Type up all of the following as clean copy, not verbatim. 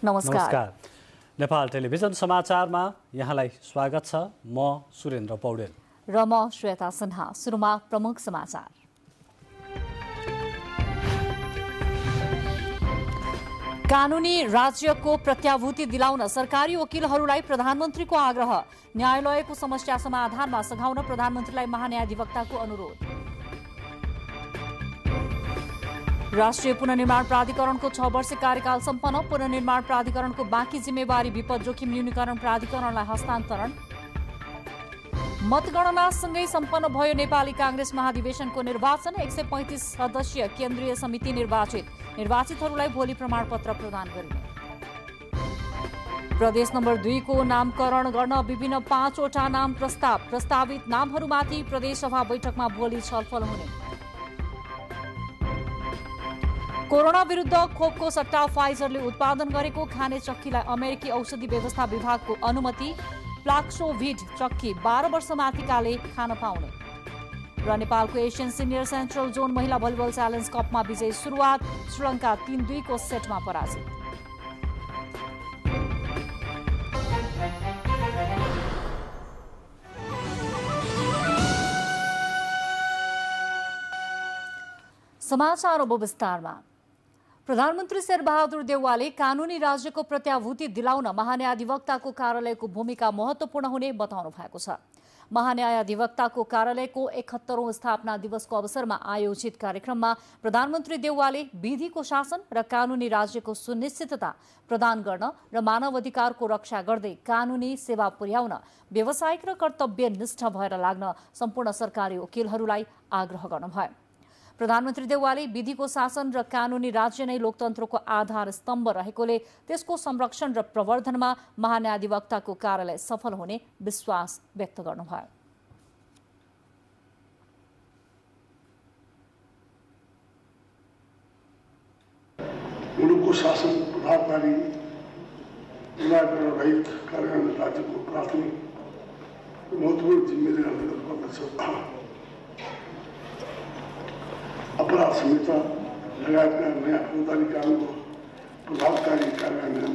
नमस्कार। नेपाल टेलिभिजन समाचारमा यहाँलाई स्वागत छ। म सुरेन्द्र पौडेल र म श्वेता सिन्हा। सुरुमा प्रमुख समाचार। कानूनी राज्यको प्रत्याभूति दिलाउन सरकारी वकिलहरूलाई प्रधानमन्त्रीको आग्रह। न्यायालयको समस्या समाधानमा सघाउन प्रधानमन्त्रीलाई महान्यायाधिवक्ताको अनुरोध। राष्ट्रिय पुनर्निर्माण प्राधिकरणको 6 वर्ष कार्यकाल सम्पन्न। पुनर्निर्माण प्राधिकरणको बाँकी जिम्मेवारी विपद जोखिम न्यूनीकरण प्राधिकरणलाई हस्तान्तरण। मतगणनासँगै सम्पन्न भयो नेपाली कांग्रेस महाधिवेशनको निर्वाचन। 135 सदस्यीय केन्द्रीय समिति निर्वाचितहरूलाई भोलि प्रमाणपत्र प्रदान गरिने। प्रदेश नम्बर 2 को नामकरण गर्न विभिन्न 5 वटा नाम प्रस्तावित नामहरूमाथि प्रदेशसभा बैठकमा भोलि छलफल हुने। कोरोना विरुद्ध खोपको सट्टा फाइजरले उत्पादन गरेको खाने चक्कीलाई अमेरिकी औषधि व्यवस्था विभागको अनुमति। प्लाक्सोभिड चक्की 12 वर्षमाथिकाले खान पाउने। र नेपालको एसियन सिनियर सेन्ट्रल जोन महिला भलिबल च्यालेन्ज कपमा विजयी सुरुवात। श्रीलङ्का 3-2 को सेटमा पराजित। समाचार अब विस्तारमा। प्रधानमन्त्री शेरबहादुर देउवाले कानूनी राज्यको प्रत्याभूति दिलाउन महान्यायाधिवक्ताको कार्यालयको भूमिका महत्त्वपूर्ण हुने बताउनु भएको छ। महान्यायाधिवक्ताको कार्यालयको 71औं स्थापना दिवसको अवसरमा आयोजित कार्यक्रममा प्रधानमन्त्री देउवाले विधिको शासन र कानूनी राज्यको सुनिश्चितता प्रदान गर्न र मानव अधिकारको रक्षा गर्दै कानूनी सेवा पुर्याउन व्यावसायिक र कर्तव्यनिष्ठ भएर लाग्न सम्पूर्ण सरकारी वकिलहरूलाई आग्रह गर्नुभयो। प्रधानमन्त्री देउवाले विधिको शासन र कानूनी राज्य नै लोकतन्त्रको आधार स्तम्भ रहेकोले त्यसको संरक्षण र प्रवर्धनमा महान्यायाधिवक्ताको कार्यालय सफल हुने विश्वास व्यक्त गर्नुभयो। मुलुकको शासन प्रभावकारी रहित कार्यान्वयन राज्यको प्राथमिक महत्त्वपूर्ण जिम्मेदारी गर्नुपर्दछ। अपराध संहिता लगायतका नयाँ फौजदारी कानुनको प्रभावकारी कार्यान्वयन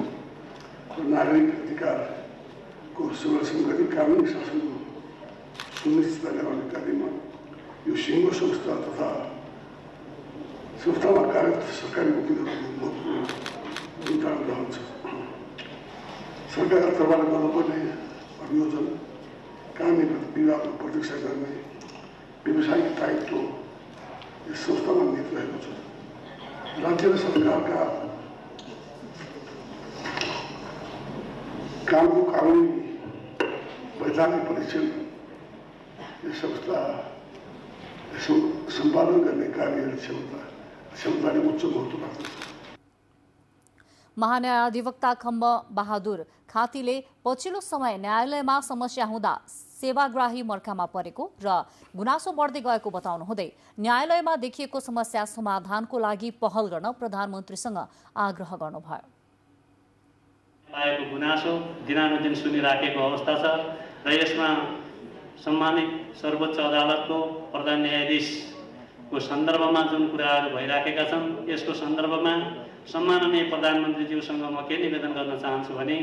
र नागरिक अधिकारको संरक्षण गरी कानुनी शासनको सुनिश्चितता ल्याउने कार्यमा यो सिङ्गो संस्था तथा संस्थामा कार्यरत सरकारी वकिलहरूको महत्त्वपूर्ण भूमिका रहन्छ। सरकारका तर्फबाट गर्नुपर्ने अभियोजन कानुनी विवादको प्रतीक्षा गर्ने व्यावसायिक दायित्व यस संस्थामा निहित रहेको छ। राज्य र सरकारका कामको कानुनी वैधानिक परीक्षण यस संस्था सम्पादन गर्ने कार्य क्षमताले उच्च महत्त्व राख्दछ। महान्यायाधिवक्ता खम्ब बहादुर खातीले पछिल्लो समय न्यायालयमा समस्या हुँदा सेवाग्राही मर्कामा परेको र गुनासो बढ्दै गएको बताउनु हुँदै न्यायालयमा देखिएको समस्या समाधानको लागि पहल गर्न प्रधानमन्त्रीसँग आग्रह गर्नुभयो। आएको गुनासो दिनानुदिन सुनिराखेको अवस्था छ र यसमा सम्मानित सर्वोच्च अदालतको प्रधान न्यायाधीशको सन्दर्भमा जुन कुराहरू भइराखेका छन् यसको सन्दर्भमा सम्माननीय प्रधानमन्त्रीज्यूसँग म के निवेदन गर्न चाहन्छु भने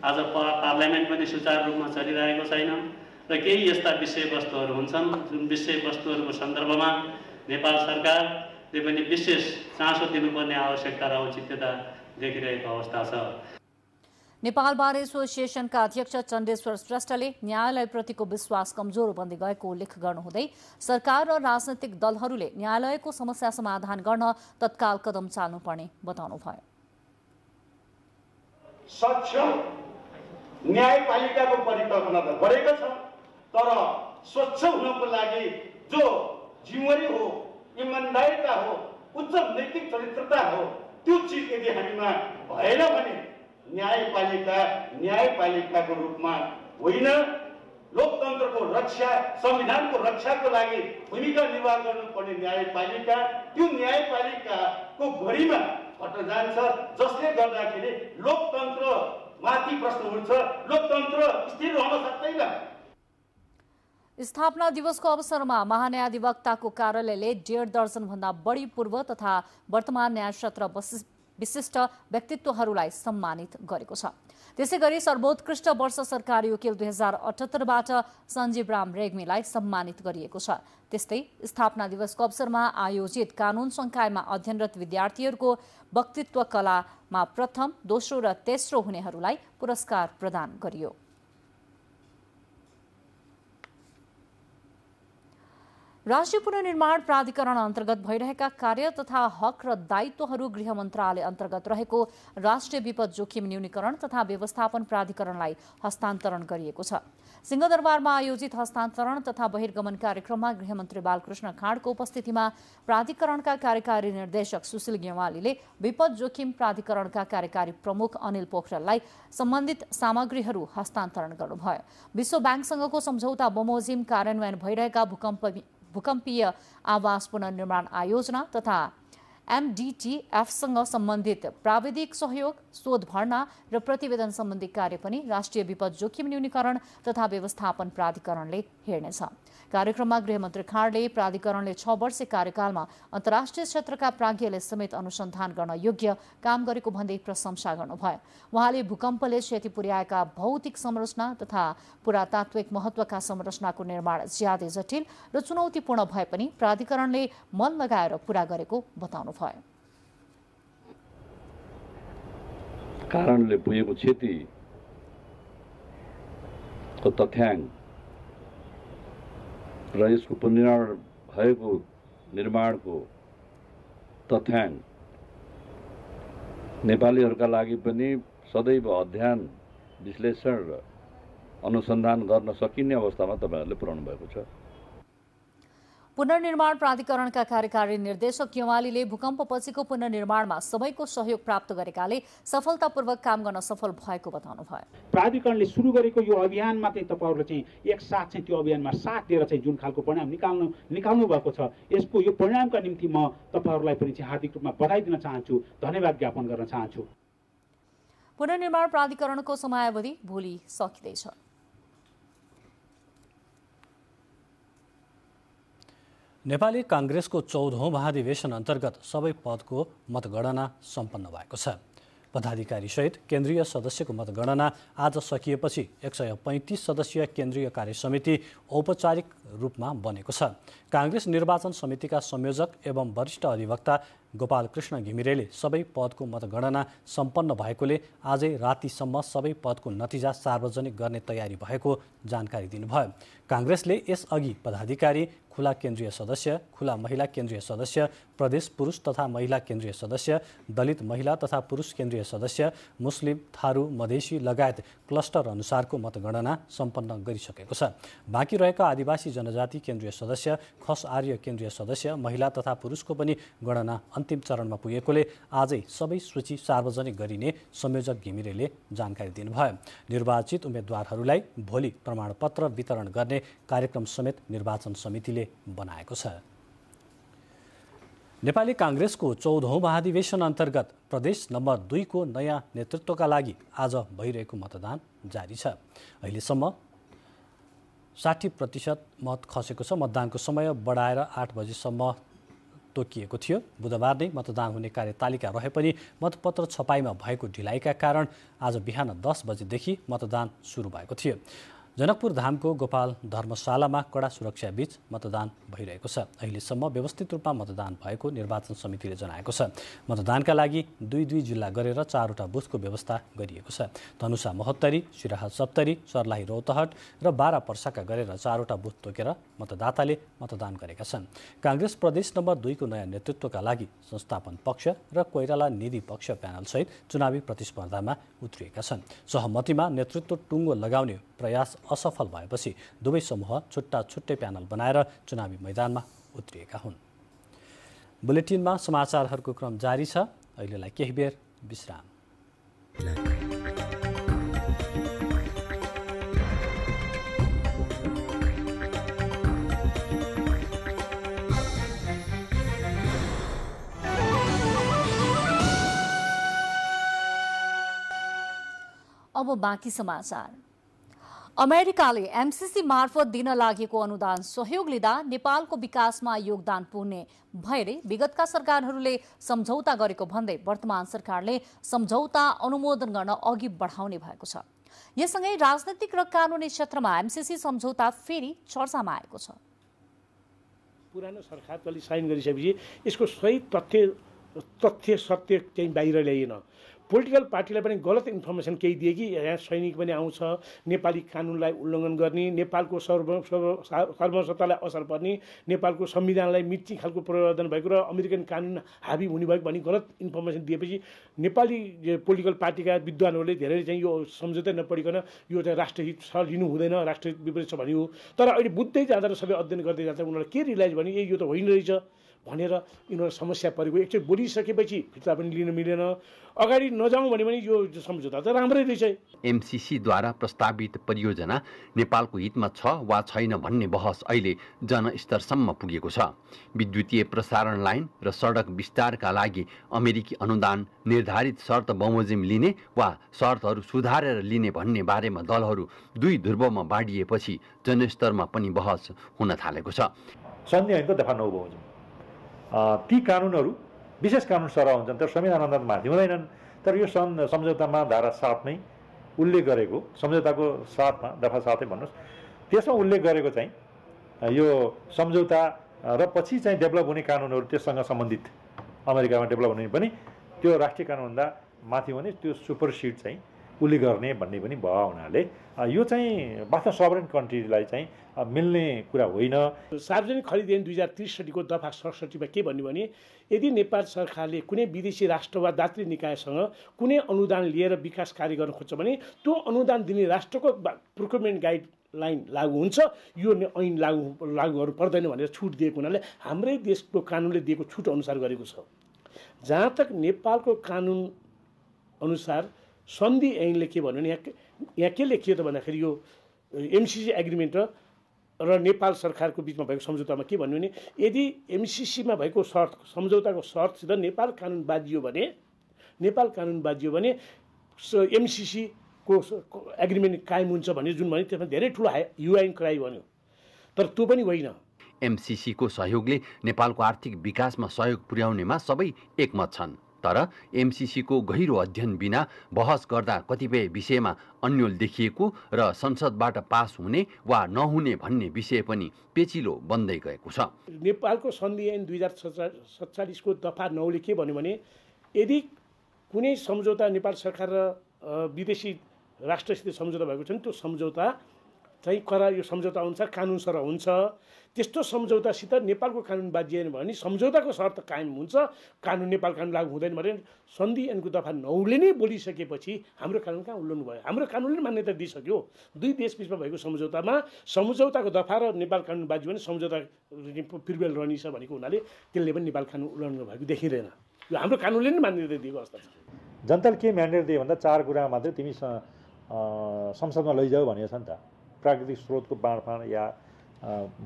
आज पार्लियामेन्ट पनि सुचारू रूपमा चलिरहेको छैन र केही यस्ता विषयवस्तुहरू हुन्छन् जुन विषयवस्तुहरूको सन्दर्भमा नेपाल सरकारले पनि विशेष चासो दिनुपर्ने आवश्यकता र औचित्यता देखिरहेको अवस्था छ। नेपाल बार एसोसिएसनका अध्यक्ष चण्डेश्वर श्रेष्ठले न्यायालयप्रतिको विश्वास कमजोर बन्दै गएको उल्लेख गर्नुहुँदै सरकार र राजनैतिक दलहरूले न्यायालयको समस्या समाधान गर्न तत्काल कदम चाल्नुपर्ने बताउनुभयो। सक्षम न्यायपालिकाको परिकल्पना त गरेको छ, तर स्वच्छ हुनको लागि जो जिम्मेवारी हो, इमानदारीता हो, उच्च नैतिक चरित्रता हो, त्यो चिज यदि हामीमा भएन भने न्यायपालिकाको रूपमा होइन, लोकतन्त्रको रक्षा संविधानको रक्षाको लागि भूमिका निर्वाह गर्नुपर्ने न्यायपालिका त्यो न्यायपालिकाको गरिमा हट्न जान्छ, जसले गर्दाखेरि लोकतन्त्र माथि प्रश्न उठ्छ, लोकतन्त्र स्थिर रहन सक्दैन। स्थापना दिवसको अवसरमा महान्यायाधिवक्ताको कार्यालयले 1.5 दर्जन भन्दा बढी पूर्व तथा वर्तमान न्याय क्षेत्र विशिष्ट व्यक्तित्वहरूलाई सम्मानित गरेको छ। त्यसै गरी सर्वोत्कृष्ट वर्ष सरकारी वकिल 2078बाट सञ्जीव राम रेग्मीलाई सम्मानित गरिएको छ। त्यस्तै स्थापना दिवसको अवसरमा आयोजित कानून संकायमा अध्ययनरत विद्यार्थीहरूको वक्तृत्व कलामा प्रथम, दोस्रो र तेस्रो हुनेहरूलाई पुरस्कार प्रदान गरियो। राष्ट्रिय पुनर्निर्माण प्राधिकरण अन्तर्गत भइरहेका कार्य तथा हक र दायित्वहरू गृह मन्त्रालय अन्तर्गत रहेको राष्ट्रिय विपद जोखिम न्यूनीकरण तथा व्यवस्थापन प्राधिकरणलाई हस्तान्तरण गरिएको छ। सिंहदरबारमा आयोजित हस्तान्तरण तथा बहिर्गमन कार्यक्रममा गृहमन्त्री बालकृष्ण खाँडको उपस्थितिमा प्राधिकरणका कार्यकारी निर्देशक सुशील गेवालीले विपद जोखिम प्राधिकरणका कार्यकारी प्रमुख अनिल पोखरेललाई सम्बन्धित सामग्रीहरू हस्तान्तरण गर्नुभयो। विश्व ब्याङ्कसँगको सम्झौता बमोजिम कार्यान्वयन भइरहेका भूकम्पीय आवास पुनर्निर्माण आयोजना तथा MDTFसँग सम्बन्धित प्राविधिक सहयोग, शोध भर्ना र प्रतिवेदन सम्बन्धी कार्य पनि राष्ट्रिय विपद जोखिम न्यूनीकरण तथा व्यवस्थापन प्राधिकरणले हेर्नेछ। कार्यक्रममा गृहमन्त्री खाँडले प्राधिकरणले 6 वर्ष कार्यकालमा अन्तर्राष्ट्रिय क्षेत्रका प्राज्ञले समेत अनुसन्धान गर्न योग्य काम गरेको भन्दै प्रशंसा गर्नुभयो। उहाँले भूकम्पले क्षति पुर्याएका भौतिक संरचना तथा पुरातात्विक महत्त्वका संरचनाको निर्माण ज्यादै जटिल र चुनौतीपूर्ण भए पनि प्राधिकरणले मन लगाएर पूरा गरेको बताउनुभयो। कारणले पुगेको क्षतिको तथ्याङ्क र यसको पुनर्निर्माण भएको निर्माणको तथ्याङ्क नेपालीहरूका लागि पनि सदैव अध्ययन, विश्लेषण र अनुसन्धान गर्न सकिने अवस्थामा तपाईहरुले पुर्याउनु भएको छ। पुनर्निर्माण प्राधिकरणका कार्यकारी निर्देशक गेवालीले भूकम्पपछिको पुनर्निर्माणमा सबैको सहयोग प्राप्त गरेकाले सफलतापूर्वक काम गर्न सफल भएको बताउनुभयो। प्राधिकरणले सुरु गरेको यो अभियानमा चाहिँ तपाईहरुले चाहिँ एकसाथ चाहिँ त्यो अभियानमा साथ दिएर चाहिँ जुन खालको परिणाम निकाल्नु भएको छ, यसको यो परिणामका निम्ति म तपाईहरुलाई पनि चाहिँ हार्दिक रूपमा बधाई दिन चाहन्छु, धन्यवाद ज्ञापन गर्न चाहन्छु। पुनर्निर्माण प्राधिकरणको समयावधि भोलि सकिँदैछ। नेपाली कांग्रेसको 14औं महाधिवेशन अन्तर्गत सबै पदको मतगणना सम्पन्न भएको छ। पदाधिकारी सहित केन्द्रीय सदस्यको मतगणना आज सकिएपछि 135 सदस्यीय केन्द्रीय कार्यसमिति औपचारिक रूपमा बनेको छ। कांग्रेस निर्वाचन समितिका संयोजक एवं वरिष्ठ अधिवक्ता गोपाल कृष्ण घिमिरेले सबै पदको मतगणना सम्पन्न भएकोले आजै रातिसम्म सबै पदको नतिजा सार्वजनिक गर्ने तयारी भएको जानकारी दिनुभयो। कांग्रेसले यसअघि पदाधिकारी, खुला केन्द्रीय सदस्य, खुला महिला केन्द्रीय सदस्य, प्रदेश पुरुष तथा महिला केन्द्रीय सदस्य, दलित महिला तथा पुरुष केन्द्रीय सदस्य, मुस्लिम, थारू, मधेसी लगायत क्लस्टर अनुसारको मतगणना सम्पन्न गरिसकेको छ। बाँकी रहेका आदिवासी जनजाति केन्द्रीय सदस्य, खस आर्य केन्द्रीय सदस्य, महिला तथा पुरुषको पनि गणना अन्तिम चरणमा पुगेकोले आजै सबै सूची सार्वजनिक गरिने संयोजक घिमिरेले जानकारी दिनुभयो। निर्वाचित उम्मेद्वारहरूलाई भोलि प्रमाणपत्र वितरण गर्ने कार्यक्रम समेत निर्वाचन समितिले बनाएको छ। नेपाली कांग्रेसको 14औं महाधिवेशन अन्तर्गत प्रदेश नम्बर 2 को नयाँ नेतृत्वका लागि आज भइरहेको मतदान जारी छ। अहिलेसम्म 60% मत खसेको छ। मतदानको समय बढाएर 8 बजेसम्म तोकिएको थियो। बुधबार नै मतदान हुने कार्यतालिका रहे पनि मतपत्र छपाईमा भएको ढिलाइका कारण आज बिहान 10 बजेदेखि मतदान सुरु भएको थियो। जनकपुर धामको गोपाल धर्मशालामा कडा सुरक्षाबीच मतदान भइरहेको छ। अहिलेसम्म व्यवस्थित रूपमा मतदान भएको निर्वाचन समितिले जनाएको छ। मतदानका लागि 2 जिल्ला गरेर 4वटा बुथको व्यवस्था गरिएको छ। धनुषा 72, सिराहा 70, सर्लाही रौतहट र 12 पर्साका गरेर 4वटा बुथ तोकेर मतदाताले मतदान गरेका छन्। कांग्रेस प्रदेश नम्बर 2 को नयाँ नेतृत्वका लागि संस्थापन पक्ष र कोइराला निधि पक्ष प्यानलसहित चुनावी प्रतिस्पर्धामा उत्रिएका छन्। सहमतिमा नेतृत्व टुङ्गो लगाउने प्रयास असफल भएपछि दुवै समूह छुट्टा छुट्टै प्यानल बनाएर चुनावी मैदानमा उत्रिएका हुन्। बुलेटिनमा समाचारहरूको क्रम जारी छ। अहिलेलाई केही बेर विश्राम। अब बाँकी समाचार। अमेरिकाले एमसीसी मार्फत दिन लागेको अनुदान सहयोग लिँदा नेपालको विकासमा योगदान पुग्ने भएरै विगतका सरकारहरूले सम्झौता गरेको भन्दै वर्तमान सरकारले सम्झौता अनुमोदन गर्न अघि बढाउने भएको छ। यससँगै राजनैतिक र कानुनी क्षेत्रमा एमसीसी सम्झौता फेरि चर्चामा आएको छ। पुरानो सरकारले साइन गरिसकेपछि यसको सही तथ्य सत्य चाहिँ बाहिर ल्याइएन। पोलिटिकल पार्टीलाई पनि गलत इन्फर्मेसन केही दिए कि यहाँ सैनिक पनि आउँछ, नेपाली कानुनलाई उल्लङ्घन गर्ने, नेपालको सर्वसत्तालाई असर पर्ने, नेपालको संविधानलाई मिच्ने खालको परिवर्तन भएको र अमेरिकन कानुन हाबी हुने भएको भनी गलत इन्फर्मेसन दिएपछि नेपाली पोलिटिकल पार्टीका विद्वानहरूले धेरै चाहिँ यो सम्झौता नपढिकन यो चाहिँ राष्ट्रहित छ लिनु हुँदैन, राष्ट्रहित विपरीत छ भन्यो। तर अहिले बुझ्दै जाँदा र सबै अध्ययन गर्दै जाँदा उनीहरूलाई के रियलाइज भने यो त होइन रहेछ भनेर यिनीहरू समस्या परेको। एकचोटि बोलिसकेपछि फिर्ता पनि लिन मिलेन, अगाडि नजाउँ भने पनि यो सम्झौता त राम्रै रहेछ। एमसीसीद्वारा प्रस्तावित परियोजना नेपालको हितमा छ वा छैन भन्ने बहस अहिले जनस्तरसम्म पुगेको छ। विद्युतीय प्रसारण लाइन र सडक विस्तारका लागि अमेरिकी अनुदान निर्धारित शर्त बमोजिम लिने वा शर्तहरू सुधारेर लिने भन्ने बारेमा दलहरू दुई ध्रुवमा बाँडिएपछि जनस्तरमा पनि बहस हुन थालेको छ। सन्धि ऐनको दफा 9 बमोजिम ती कानुनहरू विशेष कानुन सरह हुन्छन्, तर संविधान अनुदान माथि हुँदैनन्। तर यो सम्झौतामा धारा 7 नै उल्लेख गरेको, सम्झौताको 7मा दफा 7 भन्नुहोस्, त्यसमा उल्लेख गरेको चाहिँ यो सम्झौता र पछि चाहिँ डेभलप हुने कानुनहरू त्यससँग सम्बन्धित अमेरिकामा डेभलप हुने पनि त्यो राष्ट्रिय कानुनभन्दा माथि हुने त्यो सुपरसिड चाहिँ उल्लेख गर्ने भन्ने पनि भयो हुनाले यो चाहिँ वास्तव सभरेन कन्ट्रीलाई चाहिँ मिल्ने कुरा होइन। सार्वजनिक खरिद ऐन 2063 को दफा 67 के भन्यो भने यदि नेपाल सरकारले कुनै विदेशी राष्ट्र वा दात्री निकायसँग कुनै अनुदान लिएर विकास कार्य गर्न खोज्छ भने त्यो अनुदान दिने राष्ट्रको प्रोक्युरमेन्ट गाइडलाइन लागू हुन्छ, यो ऐन लागूहरू पर्दैन भनेर छुट दिएको हुनाले हाम्रै देशको कानुनले दिएको छुट अनुसार गरेको छ। जहाँ तक नेपालको कानुन अनुसार सन्धि ऐनले के भन्यो भने यहाँ के लेखियो त भन्दाखेरि यो एमसीसी एग्रिमेन्ट र नेपाल सरकारको बिचमा भएको सम्झौतामा के भन्यो भने यदि एमसीसीमा भएको शर्त सम्झौताको शर्तसित नेपाल कानुन बाजियो भने एमसीसीको एग्रिमेन्ट कायम हुन्छ भने जुन भने त्यसमा धेरै ठुलो युआइन क्राइ भन्यो, तर त्यो पनि होइन। एमसीसीको सहयोगले नेपालको आर्थिक विकासमा सहयोग पुर्याउनेमा सबै एकमत छन्, तर एमसीसीको गहिरो अध्ययन बिना बहस गर्दा कतिपय विषयमा अन्यल देखिएको र संसदबाट पास हुने वा नहुने भन्ने विषय पनि पेचिलो बन्दै गएको छ। नेपालको सन्धि ऐन 2047 को दफा 9 ले के भन्यो भने यदि कुनै सम्झौता नेपाल सरकार र विदेशी राष्ट्रसित सम्झौता भएको छ भने त्यो सम्झौता चाहिँ यो सम्झौता अनुसार कानुन सरह हुन्छ। त्यस्तो सम्झौतासित नेपालको कानुन बाजिएन भने सम्झौताको शर्त कायम हुन्छ, कानुन नेपाल कानुन लागू हुँदैन भने सन्धि ऐनको दफा 9 ले नै बोलिसकेपछि हाम्रो कानुन कहाँ उल्लङ्घन भयो? हाम्रो कानुनले मान्यता दिइसक्यो। दुई देशबिचमा भएको सम्झौताको दफा र नेपाल कानुन बाजियो भने सम्झौता प्रिभेल रहनेछ भनेको हुनाले त्यसले पनि नेपाल कानुन उल्लङ्घन भएको देखिँदैन। यो हाम्रो कानुनले नै मान्यता दिएको अवस्था छ। जनताले के म्यान्डेट दियो भन्दा 4 कुरा मात्रै तिमी संसदमा लैजाऊ भनेको छ नि त। प्राकृतिक स्रोतको बाँडफाँड या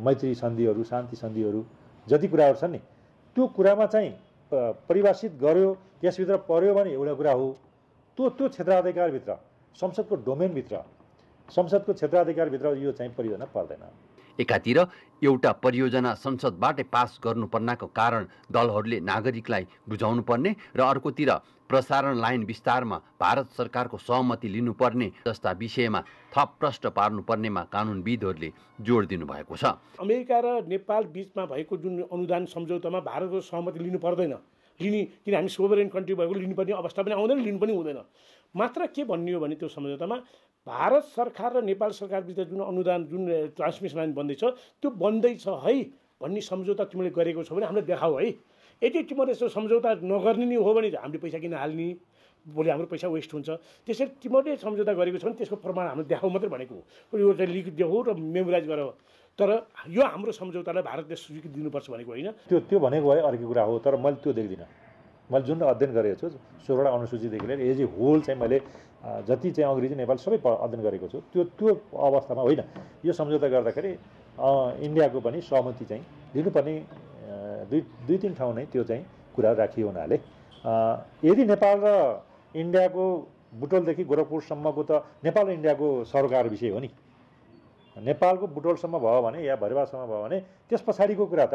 मैत्री सन्धिहरू, शान्ति सन्धिहरू जति कुराहरू छन् नि त्यो कुरामा चाहिँ परिभाषित गर्यो, त्यसभित्र पर्यो भने एउटा कुरा हो। त्यो क्षेत्राधिकारभित्र, संसदको डोमेनभित्र, संसदको क्षेत्राधिकारभित्र यो चाहिँ परियोजना पर्दैन। एकातिर एउटा परियोजना संसदबाटै पास गर्नुपर्नको कारण दलहरूले नागरिकलाई बुझाउनु पर्ने र अर्कोतिर प्रसारण लाइन विस्तारमा भारत सरकारको सहमति लिनुपर्ने जस्ता विषयमा थप प्रश्न पार्नुपर्नेमा कानुनविदहरूले जोड दिनुभएको छ। अमेरिका र नेपाल बीचमा भएको जुन अनुदान सम्झौतामा भारतको सहमति लिनु पर्दैन, किन हामी सोभरेन कन्ट्री भएको लिनुपर्ने अवस्था पनि आउँदैन, लिनु पनि हुँदैन। मात्र के भन्ने हो भने त्यो सम्झौतामा भारत सरकार र नेपाल सरकार बिच जुन अनुदान जुन ट्रान्समिसन लाइन बन्दैछ त्यो बन्दैछ है भन्ने सम्झौता तिमीले गरेको छ भने हामीलाई देखाऊ है। यदि तिमीले यस्तो सम्झौता नगर्ने नै हो भने हामीले पैसा किन हाल्ने, भोलि हाम्रो पैसा वेस्ट हुन्छ। त्यसरी तिमीले सम्झौता गरेको छ भने त्यसको प्रमाण हामीले देखाऊ मात्रै भनेको हो। यो चाहिँ लिख देऊ र मेमोराइज गर, तर यो हाम्रो सम्झौतालाई भारतले स्वीकृति दिनुपर्छ भनेको होइन। त्यो भनेको भए अर्को कुरा हो, तर मैले त्यो देख्दिनँ। मैले जुन अध्ययन गरेको छु 16वटा अनुसूचीदेखि लिएर एज ए होल चाहिँ मैले जति चाहिँ अङ्ग्रेजी नेपाल सबै अध्ययन गरेको छु। त्यो अवस्थामा होइन। यो सम्झौता गर्दाखेरि इन्डियाको पनि सहमति चाहिँ लिनुपर्ने दुई तीन ठाउँ नै त्यो चाहिँ कुरा राखियो हुनाले यदि नेपाल र इन्डियाको बुटोलदेखि गोरखपुरसम्मको त नेपाल र इन्डियाको सरोकार विषय हो नि, नेपालको बुटोलसम्म भयो भने या भरेवासम्म भयो भने त्यस पछाडिको कुरा त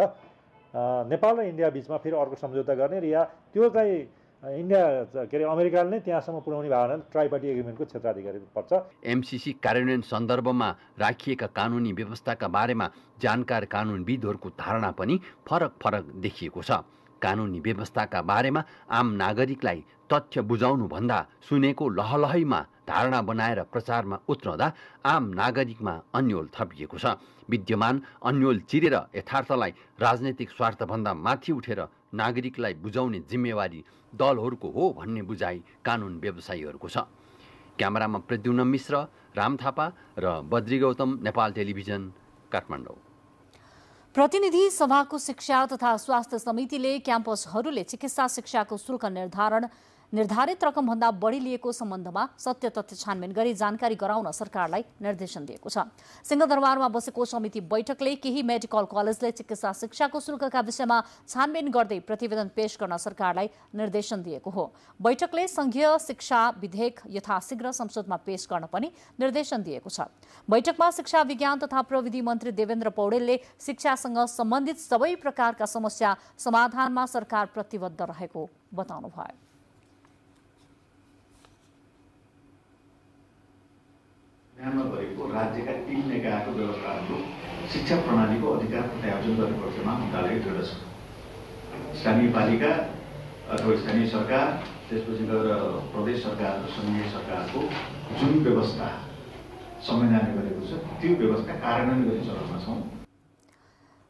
नेपाल र इन्डिया बिचमा फेरि अर्को सम्झौता गर्ने र या त्यो चाहिँ इन्डिया के अरे अमेरिकाले नै त्यहाँसम्म पुर्याउने भयो भने ट्राइपार्टी एग्रिमेन्टको क्षेत्राधिकारी पर्छ। एमसीसी कार्यान्वयन सन्दर्भमा राखिएका कानुनी व्यवस्थाका बारेमा जानकार कानुनविदहरूको धारणा पनि फरक देखिएको छ। कानुनी व्यवस्थाका बारेमा आम नागरिकलाई तथ्य बुझाउनुभन्दा सुनेको लहलहैमा धारणा बनाएर प्रचारमा उत्रँदा आम नागरिकमा अन्यल थपिएको छ। विद्यमान अन्यल चिरेर यथार्थलाई राजनैतिक स्वार्थभन्दा माथि उठेर नागरिकलाई बुझाउने जिम्मेवारी दलहरूको हो भन्ने बुझाइ कानुन व्यवसायीहरूको छ। क्यामेरामा प्रद्युम्न मिश्र, राम थापा र बद्री गौतम, नेपाल टेलिभिजन, काठमाडौँ। प्रतिनिधि सभाको शिक्षा तथा स्वास्थ्य समितिले क्याम्पसहरूले चिकित्सा शिक्षाको शुल्क निर्धारित रकमभन्दा बढी लिएको सम्बन्धमा सत्य तथ्य छानबिन गरी जानकारी गराउन सरकारलाई निर्देशन दिएको छ। सिंहदरबारमा बसेको समिति बैठकले केही मेडिकल कलेजले चिकित्सा शिक्षाको शुल्कका विषयमा छानबिन गर्दै प्रतिवेदन पेश गर्न सरकारलाई निर्देशन दिएको हो। बैठकले संघीय शिक्षा विधेयक यथाशीघ्र संसदमा पेश गर्न पनि निर्देशन दिएको छ। बैठकमा शिक्षा विज्ञान तथा प्रविधि मन्त्री देवेन्द्र पौडेलले शिक्षासँग सम्बन्धित सबै प्रकारका समस्या समाधानमा सरकार प्रतिबद्ध रहेको बताउनुभयो। ध्यानमा गरेको राज्यका 3 निकायको व्यवस्थाहरूको शिक्षा प्रणालीको अधिकार प्रत्यायोजन गर्ने पक्षमा मन्त्रालय दृढ छ। स्थानीय पालिका अथवा स्थानीय सरकार, त्यसपछि गएर प्रदेश सरकार र संघीय सरकारको जुन व्यवस्था संविधानले गरेको छ त्यो व्यवस्था कार्यान्वयन गर्ने चरणमा छौँ।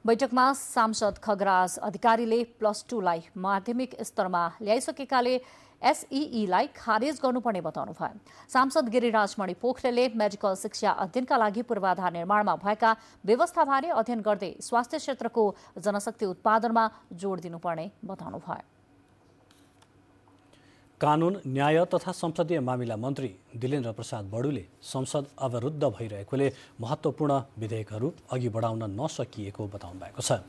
बैठकमा सांसद खगराज अधिकारीले +2 लाई माध्यमिक स्तरमा ल्याइसकेकाले एसईईलाई खारेज गर्नुपर्ने बताउनुभयो। सांसद गिरिराज मणि पोखरेलले मेडिकल शिक्षा अध्ययनका लागि पूर्वाधार निर्माणमा भएका व्यवस्थाबारे अध्ययन गर्दै स्वास्थ्य क्षेत्रको जनशक्ति उत्पादनमा जोड दिनुपर्ने बताउनुभयो। कानुन, न्याय तथा संसदीय मामिला मन्त्री दिलेन्द्र प्रसाद बडुले संसद अवरुद्ध भइरहेकोले महत्त्वपूर्ण विधेयकहरू अघि बढाउन नसकिएको बताउनु भएको छ।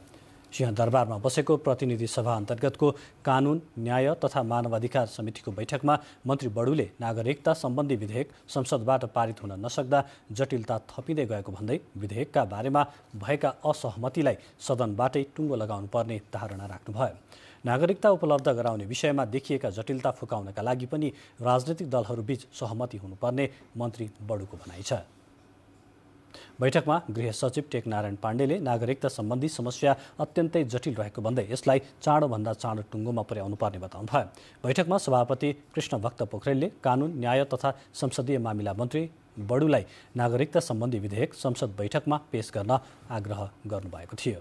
सिंहदरबारमा बसेको प्रतिनिधि सभा अन्तर्गतको कानुन, न्याय तथा मानवाधिकार समितिको बैठकमा मन्त्री बडुले नागरिकता सम्बन्धी विधेयक संसदबाट पारित हुन नसक्दा जटिलता थपिँदै गएको भन्दै विधेयकका बारेमा भएका असहमतिलाई सदनबाटै टुङ्गो लगाउनु पर्ने धारणा राख्नुभयो। नागरिकता उपलब्ध गराउने विषयमा देखिएका जटिलता फुकाउनका लागि पनि राजनैतिक दलहरूबीच सहमति हुनुपर्ने मन्त्री बडुको भनाइ छ। बैठकमा गृह सचिव टेकनारायण पाण्डेले नागरिकता सम्बन्धी समस्या अत्यन्तै जटिल रहेको भन्दै यसलाई चाँडोभन्दा चाँडो टुङ्गोमा पुर्याउनु पर्ने बताउनुभयो। बैठकमा सभापति कृष्णभक्त पोखरेलले कानुन, न्याय तथा संसदीय मामिला मन्त्री बडुलाई नागरिकता सम्बन्धी विधेयक संसद बैठकमा पेश गर्न आग्रह गर्नुभएको थियो।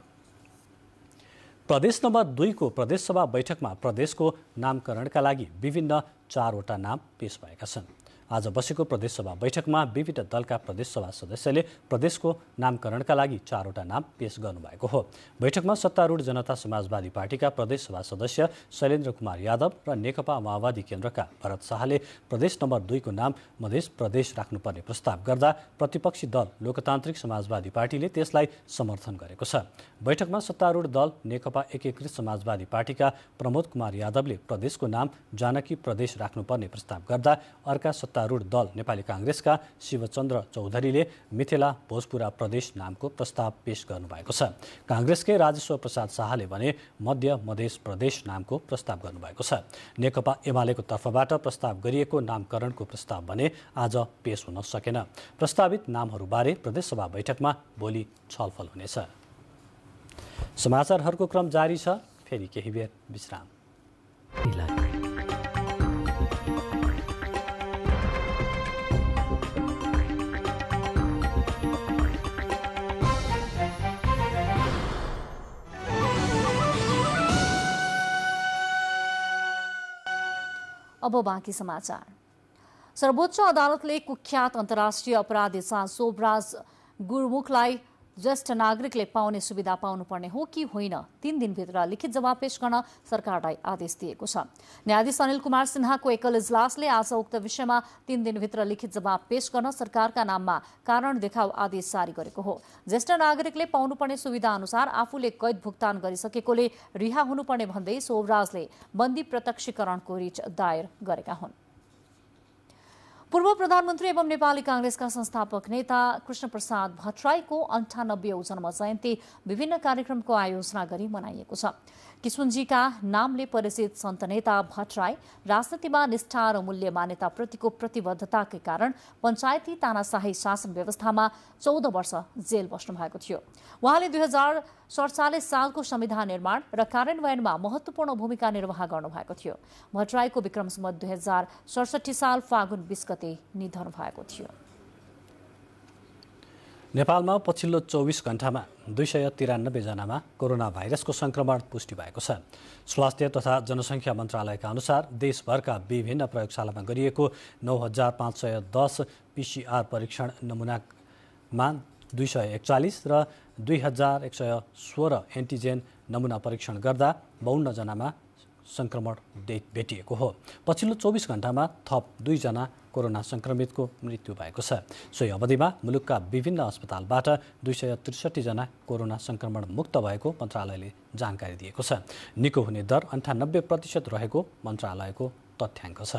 प्रदेश नम्बर 2 को प्रदेशसभा बैठकमा प्रदेशको नामकरणका लागि विभिन्न 4वटा नाम पेश भएका छन्। आज बसेको प्रदेशसभा बैठकमा विविध दलका प्रदेशसभा सदस्यले प्रदेशको नामकरणका लागि 4वटा नाम पेश गर्नुभएको हो। बैठकमा सत्तारूढ जनता समाजवादी पार्टीका प्रदेशसभा सदस्य शैलेन्द्र कुमार यादव र नेकपा माओवादी केन्द्रका भरत शाहले प्रदेश नम्बर 2 को नाम मध्य प्रदेश राख्नुपर्ने प्रस्ताव गर्दा प्रतिपक्षी दल लोकतान्त्रिक समाजवादी पार्टीले त्यसलाई समर्थन गरेको छ। बैठकमा सत्तारूढ दल नेकपा एकीकृत समाजवादी पार्टीका प्रमोद कुमार यादवले प्रदेशको नाम जानकी प्रदेश राख्नुपर्ने प्रस्ताव गर्दा अर्का सत्तारूढ दल नेपाली कांग्रेसका शिवचन्द्र चौधरीले मिथिला भोजपुरा प्रदेश नामको प्रस्ताव पेश गर्नुभएको छ। कांग्रेसकै राजेश्वर प्रसाद शाहले भने मध्य मधेस प्रदेश नामको प्रस्ताव गर्नुभएको छ। नेकपा एमालेको तर्फबाट प्रस्ताव गरिएको नामकरणको प्रस्ताव भने आज पेश हुन सकेन। प्रस्तावित नामहरूबारे प्रदेशसभा बैठकमा भोलि छलफल हुनेछ। समाचारहरूको क्रम जारी छ, फेरि केही बेर विश्राम। अब बाँकी समाचार। सर्वोच्च अदालतले कुख्यात अन्तर्राष्ट्रिय अपराधी शोभराज गुरमुखलाई ज्येष्ठ नागरिकले पाउने सुविधा पाउनुपर्ने हो कि होइन 3 दिनभित्र लिखित जवाब पेश गर्न सरकारलाई आदेश दिएको छ। न्यायाधीश अनिल कुमार सिन्हाको एकल इजलासले आज उक्त विषयमा 3 दिनभित्र लिखित जवाब पेश गर्न सरकारका नाममा कारण देखाउ आदेश जारी गरेको हो। ज्येष्ठ नागरिकले पाउनुपर्ने सुविधा अनुसार आफूले कैद भुक्तान गरिसकेकोले रिहा हुनुपर्ने भन्दै शोभराजले बन्दी प्रत्यक्षीकरणको रिट दायर गरेका हुन्। पूर्व प्रधानमन्त्री एवं नेपाली कांग्रेसका संस्थापक नेता कृष्णप्रसाद भट्टराईको 98औं जन्म जयन्ती विभिन्न कार्यक्रमको आयोजना गरी मनाइएको छ। किशुनजीका नामले परिचित सन्त नेता भट्टराई राजनीतिमा निष्ठा र मूल्य मान्यताप्रतिको प्रतिबद्धताकै कारण पञ्चायती तानाशाही शासन व्यवस्थामा 14 वर्ष जेल बस्नु भएको थियो। उहाँले 2047 सालको संविधान निर्माण र कार्यान्वयनमा महत्वपूर्ण भूमिका निर्वाह गर्नुभएको थियो। भट्टराईको विक्रम सम्वत 2067 साल फागुन 20 गते निधन भएको थियो। नेपालमा पछिल्लो 24 घण्टामा 293 जनामा कोरोना भाइरसको संक्रमण पुष्टि भएको छ। स्वास्थ्य तथा जनसङ्ख्या मन्त्रालयका अनुसार देशभरका विभिन्न प्रयोगशालामा गरिएको 9510 PCR परीक्षण नमुनामा 241 र 2116 एन्टिजेन नमुना परीक्षण गर्दा 52 जनामा संक्रमण भेटिएको हो। पछिल्लो 24 घण्टामा थप 2 जना कोरोना संक्रमितको मृत्यु भएको छ। सोही अवधिमा मुलुकका विभिन्न अस्पतालबाट 263 जना कोरोना संक्रमण मुक्त भएको मन्त्रालयले जानकारी दिएको छ। निको हुने दर 98% रहेको मन्त्रालयको तथ्याङ्क छ।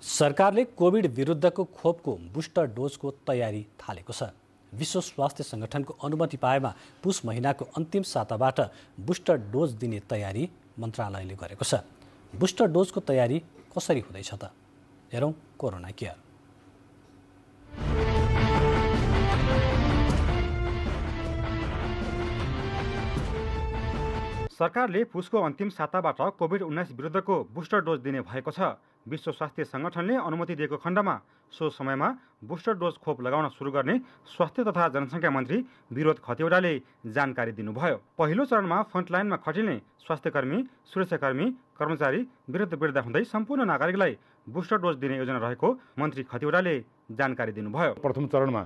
सरकारले कोभिड विरुद्धको खोपको बुस्टर डोजको तयारी थालेको छ। विश्व स्वास्थ्य संगठनको अनुमति पाएमा पुस महिनाको अन्तिम साताबाट बुस्टर डोज दिने तयारी मन्त्रालयले गरेको छ। बुस्टर डोजको तयारी कसरी हुँदैछ त? हेरौँ कोरोना केयर। सरकारले पुसको अन्तिम साताबाट कोभिड-19 विरुद्धको बुस्टर डोज दिने भएको छ। विश्व स्वास्थ्य संगठनले अनुमति दिएको खण्डमा सो समयमा बुस्टर डोज खोप लगाउन सुरु गर्ने स्वास्थ्य तथा जनसङ्ख्या मन्त्री विरोध खतिवड़ाले जानकारी दिनुभयो। पहिलो चरणमा फ्रन्टलाइनमा खटिने स्वास्थ्यकर्मी, सुरक्षाकर्मी, कर्मचारी वृद्ध हुँदै सम्पूर्ण नागरिकलाई बुस्टर डोज दिने योजना रहेको मन्त्री खतिवड़ाले जानकारी दिनुभयो। प्रथम चरणमा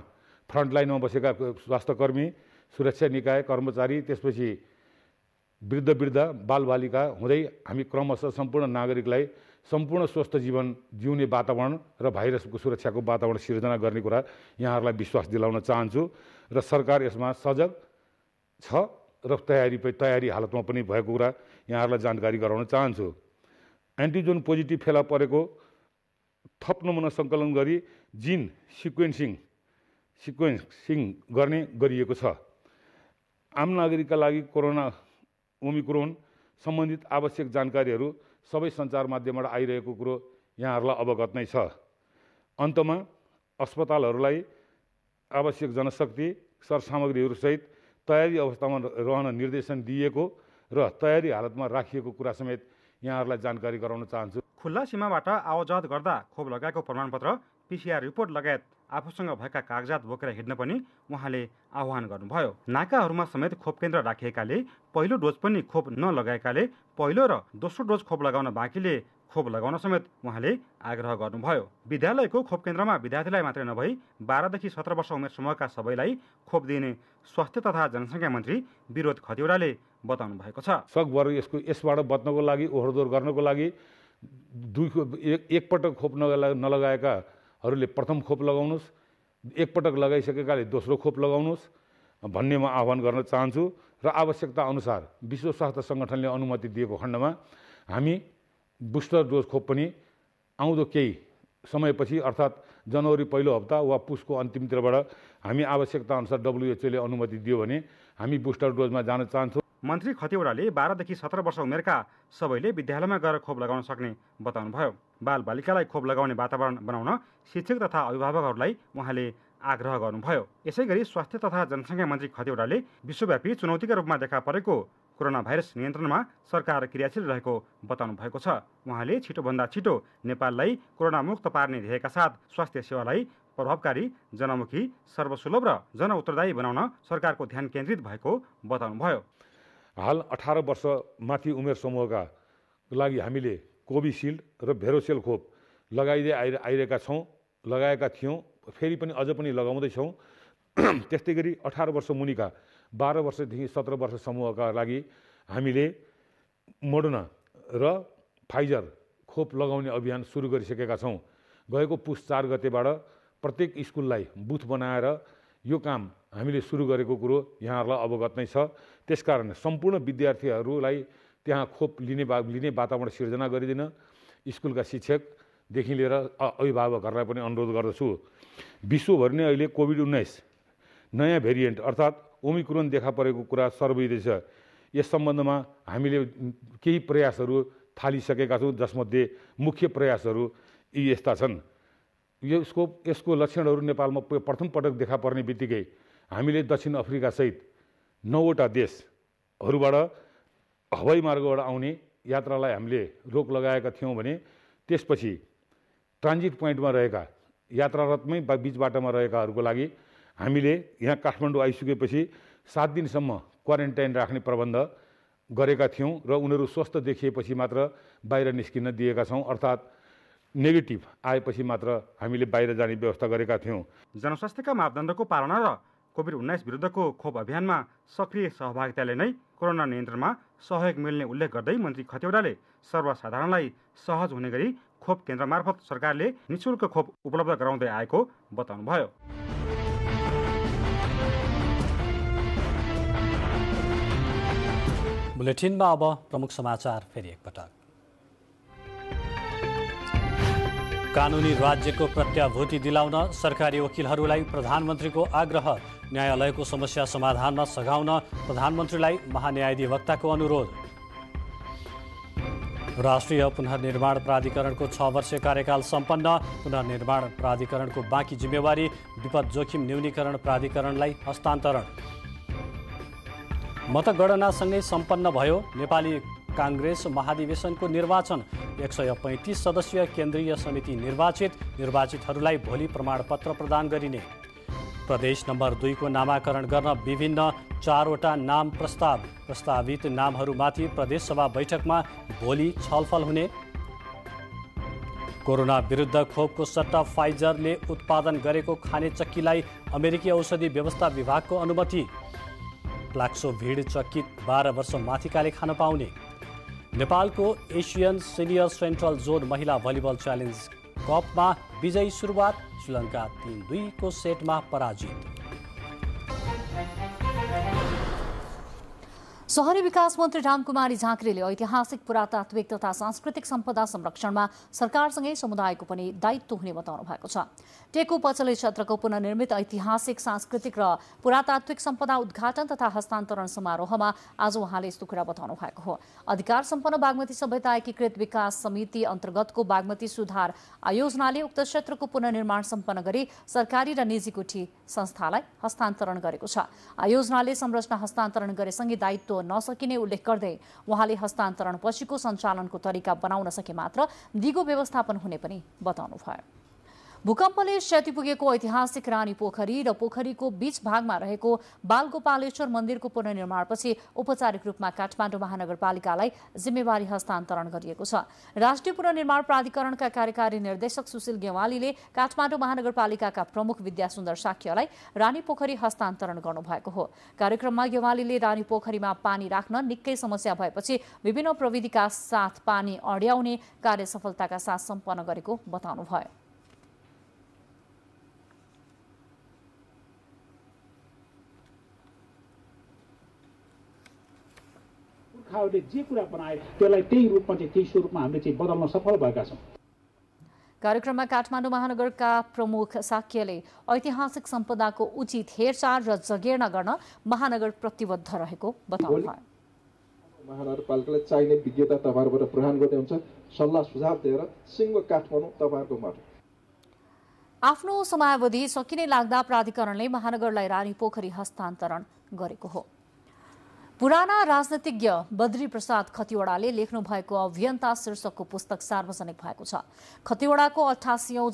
फ्रन्टलाइनमा बसेका स्वास्थ्यकर्मी, सुरक्षा निकाय, कर्मचारी, त्यसपछि वृद्ध बालबालिका हुँदै हामी क्रमशः सम्पूर्ण नागरिकलाई सम्पूर्ण स्वस्थ जीवन जिउने वातावरण र भाइरसको सुरक्षाको वातावरण सिर्जना गर्ने कुरा यहाँहरूलाई विश्वास दिलाउन चाहन्छु र सरकार यसमा सजग छ र तयारी हालतमा पनि भएको कुरा यहाँहरूलाई जानकारी गराउन चाहन्छु। एन्टिजोन पोजिटिभ फेला परेको थप नमुना सङ्कलन गरी जिन सिक्वेन्सिङ गर्ने गरिएको छ। आम नागरिकका लागि कोरोना ओमिक्रोन सम्बन्धित आवश्यक जानकारीहरू सबै सञ्चार माध्यमबाट आइरहेको कुरो यहाँहरूलाई अवगत नै छ। अन्तमा अस्पतालहरूलाई आवश्यक जनशक्ति सरसामग्रीहरूसहित तयारी अवस्थामा रहन निर्देशन दिएको र तयारी हालतमा राखिएको कुरा समेत यहाँहरूलाई जानकारी गराउन चाहन्छु। खुल्ला सीमाबाट आवजात गर्दा खोप लगाएको प्रमाणपत्र, PCR रिपोर्ट लगायत आफूसँग भएका कागजात बोकेर हिँड्न पनि उहाँले आह्वान गर्नुभयो। नाकाहरूमा समेत खोप केन्द्र राखिएकाले पहिलो डोज पनि खोप नलगाएकाले पहिलो र दोस्रो डोज खोप लगाउन बाँकीले खोप लगाउन समेत उहाँले आग्रह गर्नुभयो। विद्यालयको खोप केन्द्रमा विद्यार्थीलाई मात्रै नभई 12 देखि 17 वर्ष उमेर समूहका सबैलाई खोप दिने स्वास्थ्य तथा जनसङ्ख्या मन्त्री विरोध खतिवड़ाले बताउनु भएको छ। सकभर यसबाट बच्नको लागि, ओहोरदोहोर गर्नको लागि एकपटक खोप नलगाएकाहरूले प्रथम खोप लगाउनुहोस्, एकपटक लगाइसकेकाले दोस्रो खोप लगाउनुहोस् भन्ने म आह्वान गर्न चाहन्छु र आवश्यकता अनुसार विश्व स्वास्थ्य सङ्गठनले अनुमति दिएको खण्डमा हामी बुस्टर डोज खोप पनि आउँदो केही समयपछि अर्थात् जनवरी पहिलो हप्ता वा पुसको अन्तिमतिरबाट हामी आवश्यकता अनुसार WHO ले अनुमति दियो भने हामी बुस्टर डोजमा जान चाहन्छौँ। मन्त्री खतिवड़ाले 12 देखि 17 वर्ष उमेरका सबैले विद्यालयमा गएर खोप लगाउन सक्ने बताउनुभयो। बालबालिकालाई खोप लगाउने वातावरण बनाउन शिक्षक तथा अभिभावकहरूलाई उहाँले आग्रह गर्नुभयो। यसैगरी स्वास्थ्य तथा जनसङ्ख्या मन्त्री खतिवड़ाले विश्वव्यापी चुनौतीका रूपमा देखा परेको कोरोना भाइरस नियन्त्रणमा सरकार क्रियाशील रहेको बताउनु भएको छ। उहाँले छिटोभन्दा छिटो नेपाललाई कोरोना मुक्त पार्ने ध्येयका साथ स्वास्थ्य सेवालाई प्रभावकारी, जनमुखी, सर्वसुलभ र जनउत्तरदायी बनाउन सरकारको ध्यान केन्द्रित भएको बताउनुभयो। हाल 18 वर्ष माथि उमेर समूहका लागि हामीले कोभिसिल्ड र भेरोसेल खोप लगाएका थियौँ, फेरि पनि अझ पनि लगाउँदैछौँ। त्यस्तै गरी 18 वर्ष मुनिका 12 वर्षदेखि 17 वर्ष समूहका लागि हामीले मोडर्ना र फाइजर खोप लगाउने अभियान सुरु गरिसकेका छौँ। गएको पुस 4 गतेबाट प्रत्येक स्कुललाई बुथ बनाएर यो काम हामीले सुरु गरेको कुरो यहाँहरूलाई अवगत नै छ। त्यसकारण सम्पूर्ण विद्यार्थीहरूलाई त्यहाँ खोप लिने वातावरण सिर्जना गरिदिन स्कुलका शिक्षक देखि लिएर अभिभावकहरूलाई पनि अनुरोध गर्दछु। विश्वभरि नै अहिले कोभिड-19 नयाँ भेरिएन्ट अर्थात् ओमिक्रोन देखा परेको कुरा सर्वविदित छ। यस सम्बन्धमा हामीले केही प्रयासहरू थालिसकेका छौँ, जसमध्ये मुख्य प्रयासहरू यी यस्ता छन्। यसको लक्षणहरू नेपालमा प्रथम पटक देखा पर्ने बित्तिकै हामीले दक्षिण अफ्रिकासहित 9वटा देशहरूबाट हवाई मार्गबाट आउने यात्रालाई हामीले रोक लगाएका थियौँ भने त्यसपछि ट्रान्जिट पोइन्टमा रहेका यात्रारतमै बीच बाटोमा रहेकाहरूको लागि हामीले यहाँ काठमाडौँ आइसकेपछि 7 दिनसम्म क्वारेन्टाइन राख्ने प्रबन्ध गरेका थियौँ र उनीहरू स्वस्थ देखिएपछि मात्र बाहिर निस्किन दिएका छौँ, अर्थात् नेगेटिभ आएपछि मात्र हामीले बाहिर जाने व्यवस्था गरेका थियौँ। जनस्वास्थ्यका मापदण्डको पालना र कोभिड-19 विरुद्धको खोप अभियानमा सक्रिय सहभागिताले नै कोरोना नियन्त्रणमा सहयोग मिल्ने उल्लेख गर्दै मन्त्री खतिवडाले सर्वसाधारणलाई सहज हुने गरी खोप केन्द्र मार्फत सरकारले निःशुल्क खोप उपलब्ध गराउँदै आएको बताउनुभयो। बुलेटिनमा अब प्रमुख समाचार फेरि एकपटक। कानुनी राज्यको प्रत्याभूति दिलाउन सरकारी वकिलहरूलाई प्रधानमन्त्रीको आग्रह। न्यायालयको समस्या समाधानमा सघाउन प्रधानमन्त्रीलाई महान्यायाधिवक्ताको अनुरोध। राष्ट्रिय पुनर्निर्माण प्राधिकरणको 6 वर्षीय कार्यकाल सम्पन्न। पुनर्निर्माण प्राधिकरणको बाँकी जिम्मेवारी विपद जोखिम न्यूनीकरण प्राधिकरणलाई हस्तान्तरण। मतगणनासँगै सम्पन्न भयो नेपाली काङ्ग्रेस महाधिवेशनको निर्वाचन। 135 सदस्यीय केन्द्रीय समिति निर्वाचितहरूलाई भोलि प्रमाणपत्र प्रदान गरिने। प्रदेश नम्बर 2 को नामाकरण गर्न विभिन्न 4वटा नाम प्रस्तावित नामहरूमाथि प्रदेशसभा बैठकमा भोलि छलफल हुने। कोरोना विरुद्ध खोपको सट्टा फाइजरले उत्पादन गरेको खाने चक्कीलाई अमेरिकी औषधि व्यवस्था विभागको अनुमति। प्लाक्सो भिड चकित 12 वर्ष माथिकाले खान पाउने। नेपालको एसियन सिनियर सेन्ट्रल जोन महिला भलिबल च्यालेन्ज कपमा विजयी सुरुवात। श्रीलङ्का 3-2 को सेटमा पराजित। शहरी विकास मन्त्री रामकुमारी झाँक्रीले ऐतिहासिक पुरातात्विक तथा सांस्कृतिक सम्पदा संरक्षणमा सरकारसँगै समुदायको पनि दायित्व हुने बताउनु भएको छ। टेकु पचले क्षेत्रको पुनर्निर्मित ऐतिहासिक सांस्कृतिक र पुरातात्विक सम्पदा उद्घाटन तथा हस्तान्तरण समारोहमा आज उहाँले यस्तो कुरा बताउनु भएको हो। अधिकार सम्पन्न बागमती सभ्यता एकीकृत विकास समिति अन्तर्गतको बागमती सुधार आयोजनाले उक्त क्षेत्रको पुनर्निर्माण सम्पन्न गरी सरकारी र निजी गुठी संस्थालाई हस्तान्तरण गरेको छ। आयोजनाले संरचना हस्तान्तरण गरेसँगै दायित्व नसकिने उल्लेख गर्दै उहाँले हस्तान्तरण पछिको सञ्चालनको तरिका बनाउन सके मात्र दिगो व्यवस्थापन हुने पनि बताउनुभयो। भूकम्पले क्षति पुगेको ऐतिहासिक रानी पोखरी र पोखरीको बीच भागमा रहेको बालगोपालेश्वर मन्दिरको पुनर्निर्माणपछि औपचारिक रूपमा काठमाडौँ महानगरपालिकालाई जिम्मेवारी हस्तान्तरण गरिएको छ। राष्ट्रिय पुनर्निर्माण प्राधिकरणका कार्यकारी निर्देशक सुशील गेवालीले काठमाडौँ महानगरपालिकाका प्रमुख विद्यासुन्दर साक्यलाई रानी पोखरी हस्तान्तरण गर्नुभएको हो। कार्यक्रममा गेवालीले रानी पोखरीमा पानी राख्न निकै समस्या भएपछि विभिन्न प्रविधिका साथ पानी अड्याउने कार्य सफलताका साथ सम्पन्न गरेको बताउनुभयो। जे कुरा बनाए त्यसलाई त्यही रूपमा त्यही स्वरूपमा हामीले चाहिँ बदल्न सफल भएका छौँ। कार्यक्रममा काठमाडौँ महानगरका प्रमुख साक्यले ऐतिहासिक सम्पदाको उचित हेरचाह र जगेर्ना गर्न महानगर प्रतिबद्ध रहेको बताउनुभयो। महानगरपालिकाले चाहिने विज्ञता तपाईँहरूबाट प्रदान गर्ने हुन्छ। सल्लाह सुझाव दिएर सिङ्गो काठमाडौँ तपाईँहरूको माटो। आफ्नो समयावधि सकिने लाग्दा प्राधिकरणले महानगरलाई रानी पोखरी हस्तान्तरण गरेको हो। पुराना राजनीतिज्ञ बद्री प्रसाद खतिवड़ाले लेख्नु भएको अभियन्ता शीर्षकको पुस्तक सार्वजनिक भएको छ। खतिवड़ाको 88औं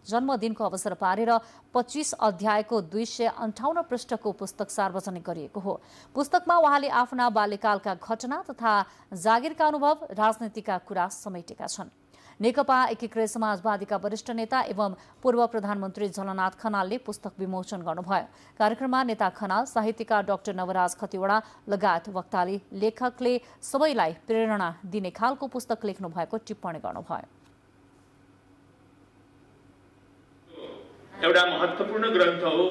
जन्मदिनको अवसर पारेर 25 अध्यायको 258 पृष्ठको पुस्तक सार्वजनिक गरिएको हो। पुस्तकमा उहाँले आफ्ना बाल्यकालका घटना तथा जागिरका अनुभव, राजनीतिका कुरा समेटेका छन्। नेकपा एकीकृत समाजवादीका वरिष्ठ नेता एवं पूर्व प्रधानमन्त्री झलनाथ खनालले पुस्तक विमोचन गर्नुभयो। कार्यक्रममा नेता खनाल, साहित्यकार डाक्टर नवराज खतिवड़ा लगायत वक्ताले लेखकले सबैलाई प्रेरणा दिने खालको पुस्तक लेख्नु भएको टिप्पणी गर्नुभयो। एउटा महत्त्वपूर्ण ग्रन्थ हो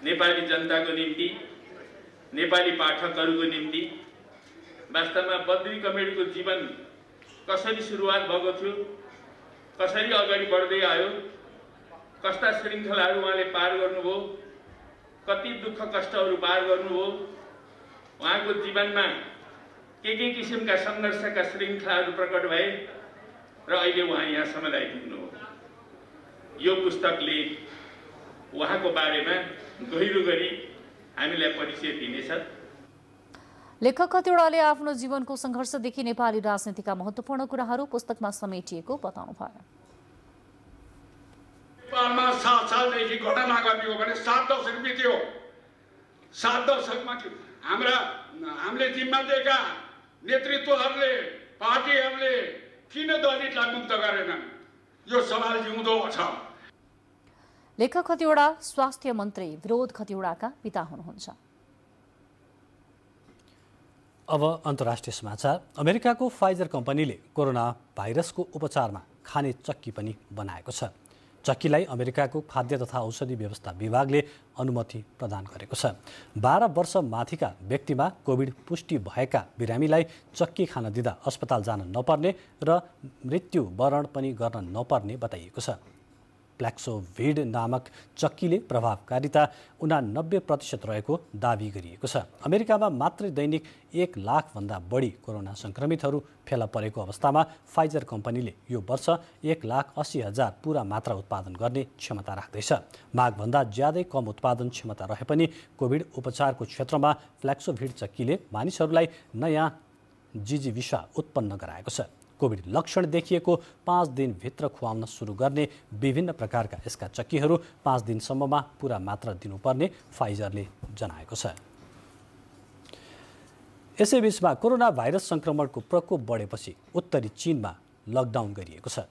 नेपाली जनताको निम्ति, नेपाली पाठकहरूको निम्ति। वास्तवमा बद्री कमेडीको जीवन कसरी सुरुवात भएको थियो, कसरी अगाडि बढ्दै आयो, कस्ता श्रृङ्खलाहरू उहाँले पार गर्नुभयो, कति दुःख कष्टहरू पार गर्नुभयो, उहाँको जीवनमा के किसिमका सङ्घर्षका श्रृङ्खलाहरू प्रकट भए र अहिले उहाँ यहाँसम्म आइपुग्नुभयो। यो पुस्तकले उहाँको बारेमा गहिरो गरी हामीलाई परिचय दिनेछ। लेखक खतिवडाले आफ्नो जीवनको सङ्घर्षदेखि नेपाली राजनीतिका महत्त्वपूर्ण कुराहरू पुस्तकमा समेटिएको बताउनुभयो। नेपालमा 7 सालदेखि घटना गर्ने हो भने 7 दशक बित्यो। 7 दशकमा हामीले जिम्मा दिएका नेतृत्वहरूले, पार्टीहरूले किन दलितलाई मुक्त गरेनन्? यो सवाल जिउँदो छ। लेखक खतिवडा स्वास्थ्य मन्त्री विरोध खतिवडाका पिता हुनुहुन्छ। अब अन्तर्राष्ट्रिय समाचार। अमेरिकाको फाइजर कम्पनीले कोरोना भाइरसको उपचारमा खाने चक्की पनि बनाएको छ। चक्कीलाई अमेरिकाको खाद्य तथा औषधि व्यवस्था विभागले अनुमति प्रदान गरेको छ। 12 वर्ष माथिका व्यक्तिमा कोभिड पुष्टि भएका बिरामीलाई चक्की खान दिँदा अस्पताल जान नपर्ने र मृत्युवरण पनि गर्न नपर्ने बताइएको छ। प्ल्याक्सोभिड नामक चक्कीले प्रभावकारिता 89% रहेको दावी गरिएको छ। अमेरिकामा मात्र दैनिक 1 लाखभन्दा बढी कोरोना सङ्क्रमितहरू फेला परेको अवस्थामा फाइजर कम्पनीले यो वर्ष 1,80,000 पूरा मात्रा उत्पादन गर्ने क्षमता राख्दैछ। मागभन्दा ज्यादै कम उत्पादन क्षमता रहे पनि कोभिड उपचारको क्षेत्रमा प्ल्याक्सोभिड चक्कीले मानिसहरूलाई नयाँ जिजीविषा उत्पन्न गराएको छ। कोभिड लक्षण देखिएको 5 दिनभित्र खुवाउन सुरु गर्ने विभिन्न प्रकारका यसका चक्कीहरू 5 दिनसम्ममा पूरा मात्रा दिनुपर्ने फाइजरले जनाएको छ। यसैबीचमा कोरोना भाइरस सङ्क्रमणको प्रकोप बढेपछि उत्तरी चीनमा लकडाउन गरिएको छ।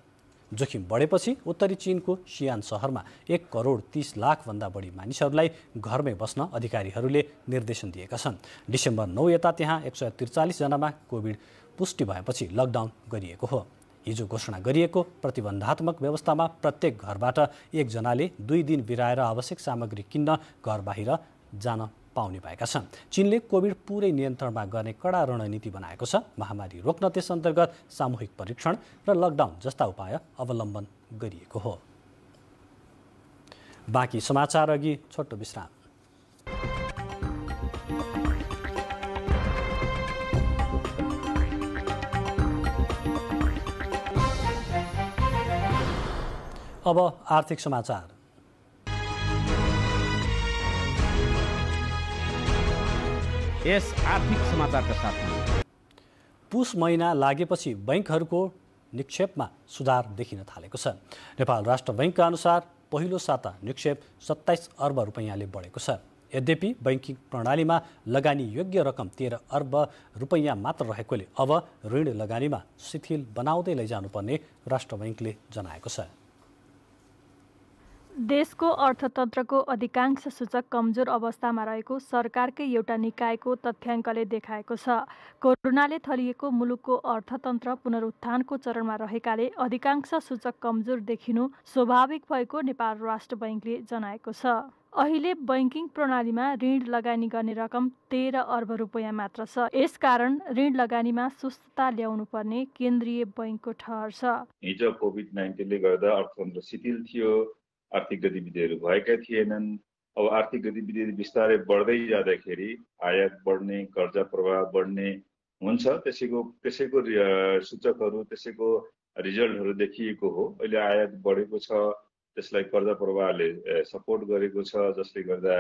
जोखिम बढेपछि उत्तरी चीनको सियान सहरमा 1,30,00,000 भन्दा बढी मानिसहरूलाई घरमै बस्न अधिकारीहरूले निर्देशन दिएका छन्। डिसेम्बर 9 यता त्यहाँ 143 जनामा कोभिड पुष्टि भएपछि लकडाउन गरिएको हो। हिजो घोषणा गरिएको प्रतिबन्धात्मक व्यवस्थामा प्रत्येक घरबाट 1 जनाले 2 दिन बिराएर आवश्यक सामग्री किन्न घर बाहिर जान पाउने भएका छन्। चीनले कोभिड पुरै नियन्त्रणमा गर्ने कडा रणनीति बनाएको छ। महामारी रोक्न त्यस अन्तर्गत सामूहिक परीक्षण र लकडाउन जस्ता उपाय अवलम्बन गरिएको हो। बाँकी समाचार अघि छोटो विश्राम। अब आर्थिक समाचार। यस आर्थिक समाचारका साथमा पुस महिना लागेपछि बैंकहरूको निक्षेपमा सुधार देखिन थालेको छ। नेपाल राष्ट्र बैंकका अनुसार पहिलो साता निक्षेप 27 अर्ब रुपैयाँले बढेको छ। यद्यपि बैंकिङ प्रणालीमा लगानी योग्य रकम 13 अर्ब रुपैयाँ मात्र रहेकोले अब ऋण लगानीमा शिथिल बनाउँदै लैजानुपर्ने राष्ट्र बैंकले जनाएको छ। देशको अर्थतन्त्रको अधिकांश सूचक कमजोर अवस्थामा रहेको सरकारकै एउटा निकायको तथ्याङ्कले देखाएको छ। कोरोनाले थलिएको मुलुकको अर्थतन्त्र पुनरुत्थानको चरणमा रहेकाले अधिकांश सूचक कमजोर देखिनु स्वाभाविक भएको नेपाल राष्ट्र बैंकले जनाएको छ। अहिले बैंकिङ प्रणालीमा ऋण लगानी गर्ने रकम 13 अर्ब रुपैयाँ मात्र छ। यसकारण ऋण लगानीमा सुस्तता ल्याउनु पर्ने केन्द्रीय बैंकको ठहर छ। हिजो कोभिड-19ले गर्दा अर्थतन्त्र शिथिल थियो, आर्थिक गतिविधिहरू भएका थिएनन्। अब आर्थिक गतिविधि बिस्तारै बढ्दै जाँदाखेरि आयात बढ्ने, कर्जा प्रवाह बढ्ने हुन्छ। त्यसैको सूचकहरू, त्यसैको रिजल्टहरू देखिएको हो। अहिले आयात बढेको छ, त्यसलाई कर्जा प्रवाहले सपोर्ट गरेको छ, जसले गर्दा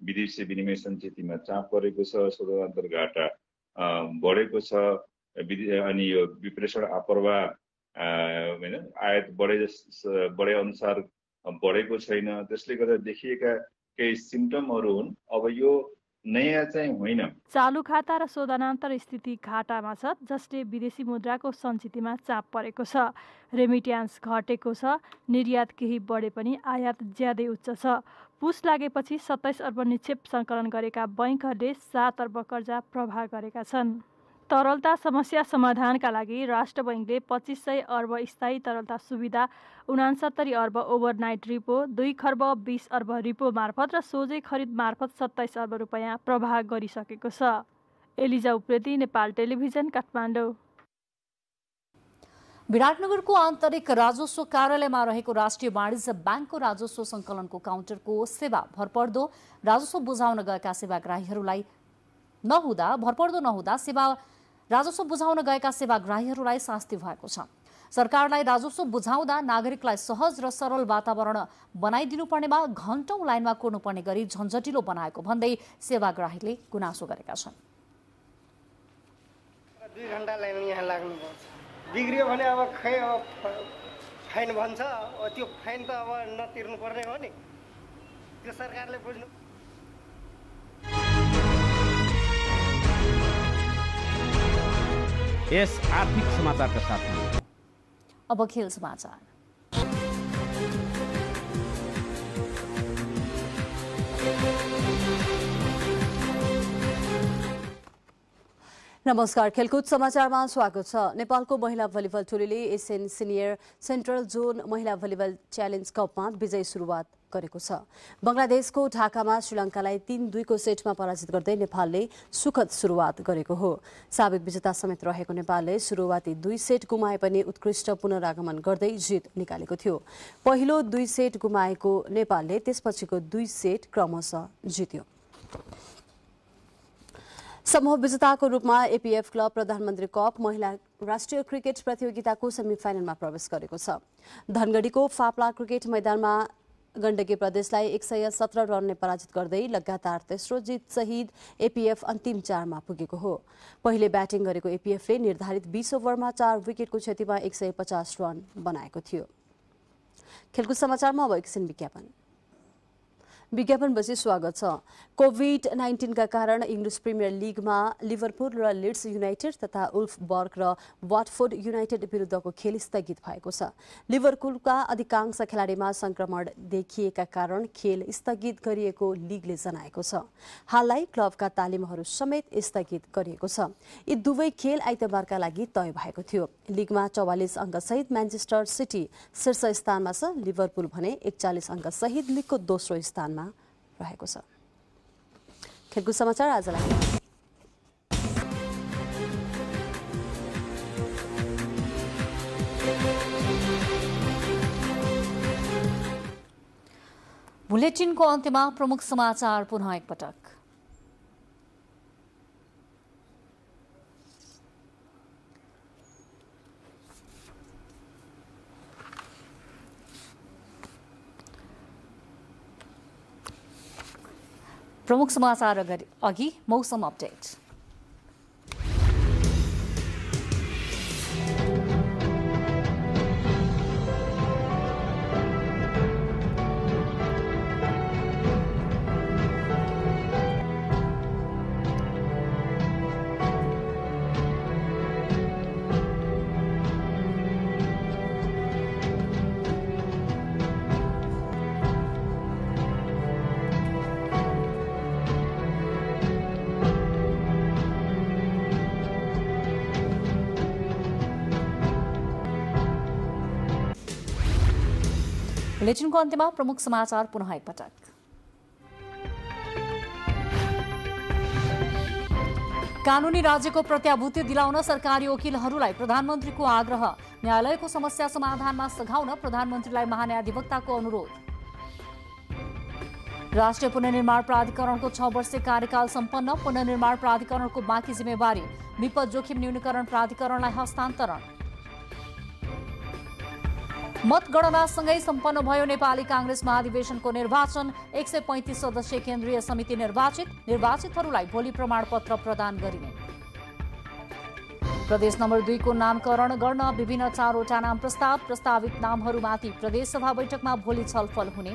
विदेशी विनिमय सञ्चितमा चाप परेको छ, स्वतन्त्र घाटा बढेको छ। अनि यो विप्रेषण अप्रवाह हैन आयात बढे अनुसार बढेको छैन। त्यसले गर्दा देखिएका केही सिम्पटमहरू हुन्। अब यो नयाँ चाहिँ होइन। चालु खाता र शोधनान्तर स्थिति घाटामा छ, जसले विदेशी मुद्राको सञ्चितमा चाप परेको छ। रेमिट्यान्स घटेको छ, निर्यात केही बढे पनि आयात ज्यादै उच्च छ। पुस लागेपछि 27 अर्ब निक्षेप सङ्कलन गरेका बैंकहरूले 7 अर्ब कर्जा प्रवाह गरेका छन्। तरलता समस्या समाधानका लागि राष्ट्र बैंकले 2500 अर्ब स्थायी तरलता सुविधा, 69 अर्ब ओभरनाइट रिपो, 2 खर्ब 20 अर्ब रिपो मार्फत र सोझै खरिद मार्फत 27 अर्ब रुपैयाँ प्रवाह गरिसकेको छ। Eliza Upreti, Nepal Television, Kathmandu. विराटनगरको आन्तरिक राजस्व कार्यालयमा रहेको राष्ट्रिय वाणिज्य ब्याङ्कको राजस्व सङ्कलनको काउन्टरको सेवा भरपर्दो राजस्व बुझाउन गएका सेवाग्राहीहरूलाई भरपर्दो नहुँदा राजस्व बुझाउन गएका सेवाग्राहीहरूलाई शास्ति भएको छ। सरकारलाई राजस्व बुझाउँदा नागरिकलाई सहज र सरल वातावरण बनाइदिनुपर्नेमा घण्टौं लाइनमा कुर्नुपर्ने गरी झन्झटिलो बनाएको भन्दै सेवाग्राहीले गुनासो गरेका छन्। 2 घण्टा लाइन यहाँ लाग्नुपर्छ, बिग्रियो भने अब खै अब फाइन भन्छ, त्यो फाइन त अब नतिर्नु पर्ने हो नि, त्यो सरकारले बुझ्नु। यस आर्थिक समाचारका साथमा अब खेल समाचार। नमस्कार, खेलकुद समाचारमा स्वागत छ। नेपालको महिला भलिबल टोलीले एसियन सिनियर सेन्ट्रल जोन महिला भलिबल च्यालेन्ज कपमा विजयी सुरुवात गरेको छ। बंगलादेशको ढाकामा श्रीलङ्कालाई 3-2 को सेटमा पराजित गर्दै नेपालले सुखद सुरुवात गरेको हो। साबिक विजेता समेत रहेको नेपालले सुरुवाती 2 सेट गुमाए पनि उत्कृष्ट पुनरागमन गर्दै जित निकालेको थियो। पहिलो 2 सेट गुमाएको नेपालले त्यसपछिको 2 सेट क्रमशः जित्यो। समूह विजेताको रूपमा एपीएफ क्लब प्रधानमन्त्री कप महिला राष्ट्रिय क्रिकेट प्रतियोगिताको सेमिफाइनलमा प्रवेश गरेको छ। धनगढीको फाप्ला क्रिकेट मैदानमा गण्डकी प्रदेशलाई 117 रनले पराजित गर्दै लगातार तेस्रो जित सहित एपीएफ अन्तिम 4 मा पुगेको हो। पहिले ब्याटिङ गरेको एपीएफले निर्धारित 20 ओभरमा 4 विकेटको क्षतिमा 150 रन बनाएको थियो। खेलकुद समाचारमा अब एकछिन विज्ञापनपछि स्वागत छ। कोभिड-19 का कारण इंग्लिश प्रिमियर लीगमा लिभरपुल र लिड्स युनाइटेड तथा उल्फबर्ग र वाटफोर्ड युनाइटेड विरुद्धको खेल स्थगित भएको छ। लिभरपुलका अधिकांश खेलाडीमा संक्रमण देखिएका कारण खेल स्थगित गरिएको लीगले जनाएको छ। हाललाई क्लबका तालिमहरू समेत स्थगित गरिएको छ। यी दुवै खेल आइतबारका लागि तय भएको थियो। लीगमा 44 अङ्कसहित म्यान्चेस्टर सिटी शीर्ष स्थानमा छ। लिभरपुल भने 41 अङ्क सहित लीगको दोस्रो स्थानमा रहेको छ। खेलकुद समाचार आजलाई बुलेटिनको अन्त्यमा प्रमुख समाचार पुनः एकपटक। प्रमुख समाचार अघि मौसम अपडेट। बुलेटिनको अन्त्यमा प्रमुख समाचार पुनः एकपटक। कानूनी राज्यको प्रत्याभूति दिलाउन सरकारी वकिलहरूलाई प्रधानमन्त्रीको आग्रह। न्यायालयको समस्या समाधानमा सघाउन प्रधानमन्त्रीलाई महान्यायाधिवक्ताको अनुरोध। राष्ट्रिय पुनर्निर्माण प्राधिकरणको 6 वर्षीय कार्यकाल सम्पन्न। पुनर्निर्माण प्राधिकरणको बाँकी जिम्मेवारी विपद जोखिम न्यूनीकरण प्राधिकरणलाई हस्तान्तरण। मतगणनासँगै सम्पन्न भयो नेपाली कांग्रेस महाधिवेशनको निर्वाचन। 135 सदस्यीय केन्द्रीय समिति निर्वाचितहरूलाई भोलि प्रमाणपत्र प्रदान गरिने। प्रदेश नम्बर 2 को नामकरण गर्न विभिन्न 4वटा नाम प्रस्तावित नामहरूमाथि प्रदेश सभा बैठकमा भोलि छलफल हुने।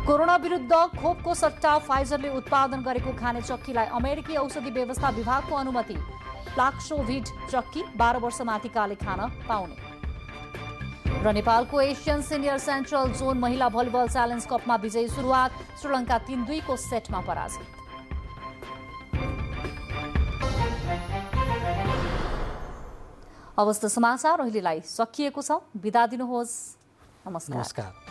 कोरोना विरुद्ध खोपको सट्टा फाइजरले उत्पादन गरेको खाने चक्कीलाई अमेरिकी औषधि व्यवस्था विभागको अनुमति। प्लाक्सोभिड चक्की 12 वर्षमाथिकाले खान पाउने। र नेपालको एसियन सिनियर सेन्ट्रल जोन महिला भलिबल च्यालेन्ज कपमा विजयी सुरुवात। श्रीलङ्का 3-2 को सेटमा पराजित। अवस्था समाचार अहिलेलाई सकिएको छ। बिदा दिनुहोस्। नमस्कार।